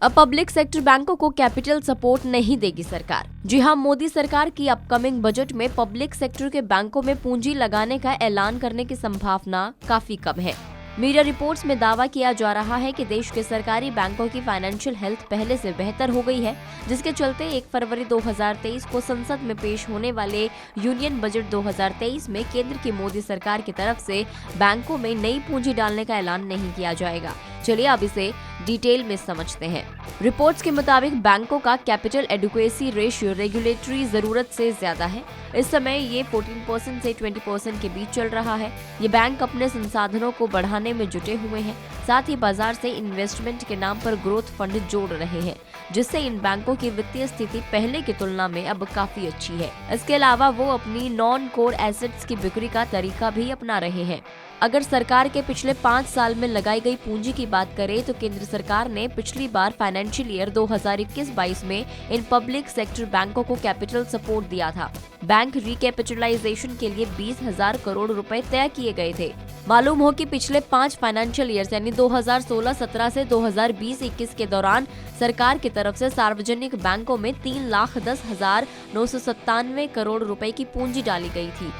अब public sector बैंकों को कैपिटल सपोर्ट नहीं देगी सरकार। जी हां, मोदी सरकार की अपकमिंग बजट में पब्लिक सेक्टर के बैंकों में पूंजी लगाने का ऐलान करने की संभावना काफी कम है। मीडिया रिपोर्ट्स में दावा किया जा रहा है कि देश के सरकारी बैंकों की फाइनेंशियल हेल्थ पहले से बेहतर हो गई है, जिसके चलते 1 फरवरी 2023 को संसद में पेश होने वाले यूनियन बजट 2023 में केंद्र की मोदी सरकार की तरफ से बैंकों में नई पूंजी डालने का ऐलान नहीं किया जाएगा। चलिए अब इसे डिटेल में समझते हैं। रिपोर्ट्स के मुताबिक बैंकों का कैपिटल एडिक्वेसी रेशियो रेगुलेटरी जरूरत से ज्यादा है। इस समय ये 14% से 20% के बीच चल रहा है। ये बैंक अपने संसाधनों को बढ़ाने में जुटे हुए हैं, साथ ही बाजार से इन्वेस्टमेंट के नाम पर ग्रोथ फंड जोड़ रहे हैं, जिससे इन बैंकों की वित्तीय स्थिति पहले की तुलना में अब काफी अच्छी है। इसके अलावा वो अपनी नॉन कोर एसेट्स की बिक्री का तरीका भी अपना रहे हैं। अगर सरकार के पिछले 5 साल में लगाई गई पूंजी की बात करें तो केंद्र सरकार ने पिछली बार फाइनेंशियल ईयर 2021-22 में इन पब्लिक सेक्टर बैंकों को कैपिटल सपोर्ट दिया था। बैंक रिकैपिटलाइजेशन के लिए 20,000 करोड़ रुपए तय किए गए थे। मालूम हो कि पिछले 5 फाइनेंशियल ईयर्स यानी 2016-17 से 2020-21 के दौरान सरकार की तरफ से सार्वजनिक बैंकों में 3,10,997 करोड़ रुपए की पूंजी डाली गई थी,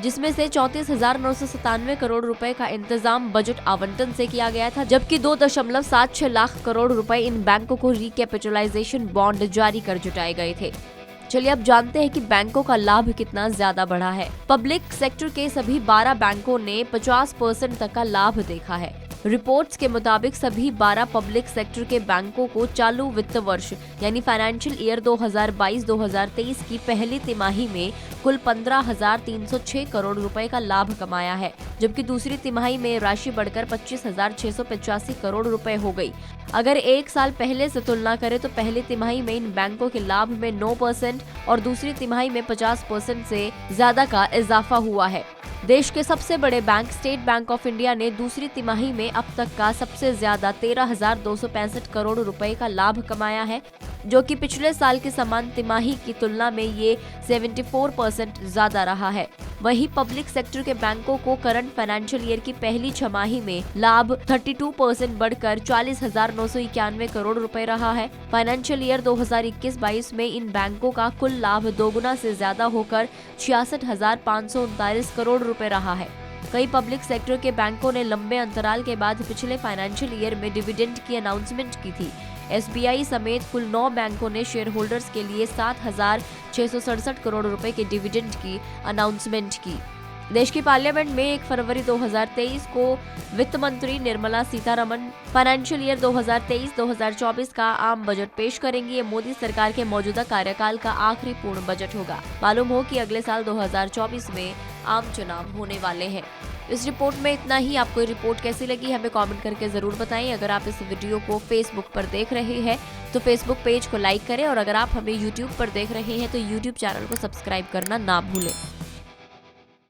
जिसमें से 34,997 करोड़ रुपए का इंतजाम बजट आवंटन से किया गया था, जबकि 2.76 लाख करोड़ रुपए इन बैंकों को रिकैपिटलाइजेशन बॉन्ड जारी कर जुटाए गए थे। चलिए अब जानते हैं कि बैंकों का लाभ कितना ज्यादा बढ़ा है। पब्लिक सेक्टर के सभी 12 बैंकों ने 50% तक का लाभ देखा है। रिपोर्ट्स के मुताबिक सभी 12 पब्लिक सेक्टर के बैंकों को चालू वित्त वर्ष यानी फाइनेंशियल ईयर 2022-2023 की पहली तिमाही में कुल 15,306 करोड़ रुपए का लाभ कमाया है, जबकि दूसरी तिमाही में राशि बढ़कर 25,685 करोड़ रुपए हो गई। अगर एक साल पहले से तुलना करें तो पहली तिमाही में इन बैंकों के लाभ में 9% और दूसरी तिमाही में 50% से ज्यादा का इजाफा हुआ है। देश के सबसे बड़े bank state bank of India ने दूसरी तिमाही में अब तक का सबसे ज्यादा 13,265 करोड़ रुपए का लाभ कमाया है, जो कि पिछले साल की समान तिमाही की तुलना में ये 74% ज्यादा रहा है। वहीं पब्लिक सेक्टर के बैंकों को करंट फाइनेंशियल ईयर की पहली छमाही में लाभ 32% बढ़कर 40,991 करोड़ रुपए रहा है। फाइनेंशियल ईयर 2021-22 में इन बैंकों का कुल लाभ दोगुना से ज्यादा होकर 66,539 करोड़ रुपए रहा है। कई पब्लिक सेक्टर के बैंकों ने लंबे अंतराल के बाद पिछले फाइनेंशियल ईयर में डिविडेंड की अनाउंसमेंट की थी। SBI समेत कुल 9 बैंकों ने शेयर होल्डर्स के लिए 7,667 करोड़ रुपए के डिविडेंड की अनाउंसमेंट की। देश की पार्लियामेंट में 1 फरवरी 2023 को वित्त मंत्री निर्मला सीतारमण फाइनेंशियल ईयर 2023-2024 का आम बजट पेश करेंगी। ये मोदी सरकार के मौजूदा कार्यकाल का आखिरी पूर्ण बजट होगा। मालूम हो कि अगले साल 2024 में आम चुनाव होने वाले हैं। इस रिपोर्ट में इतना ही। आपको ये रिपोर्ट कैसी लगी हमें कमेंट करके जरूर बताएं। अगर आप इस वीडियो को फेसबुक पर देख रहे हैं तो फेसबुक पेज को लाइक करें और अगर आप हमें यूट्यूब पर देख रहे हैं तो यूट्यूब चैनल को सब्सक्राइब करना ना भूलें।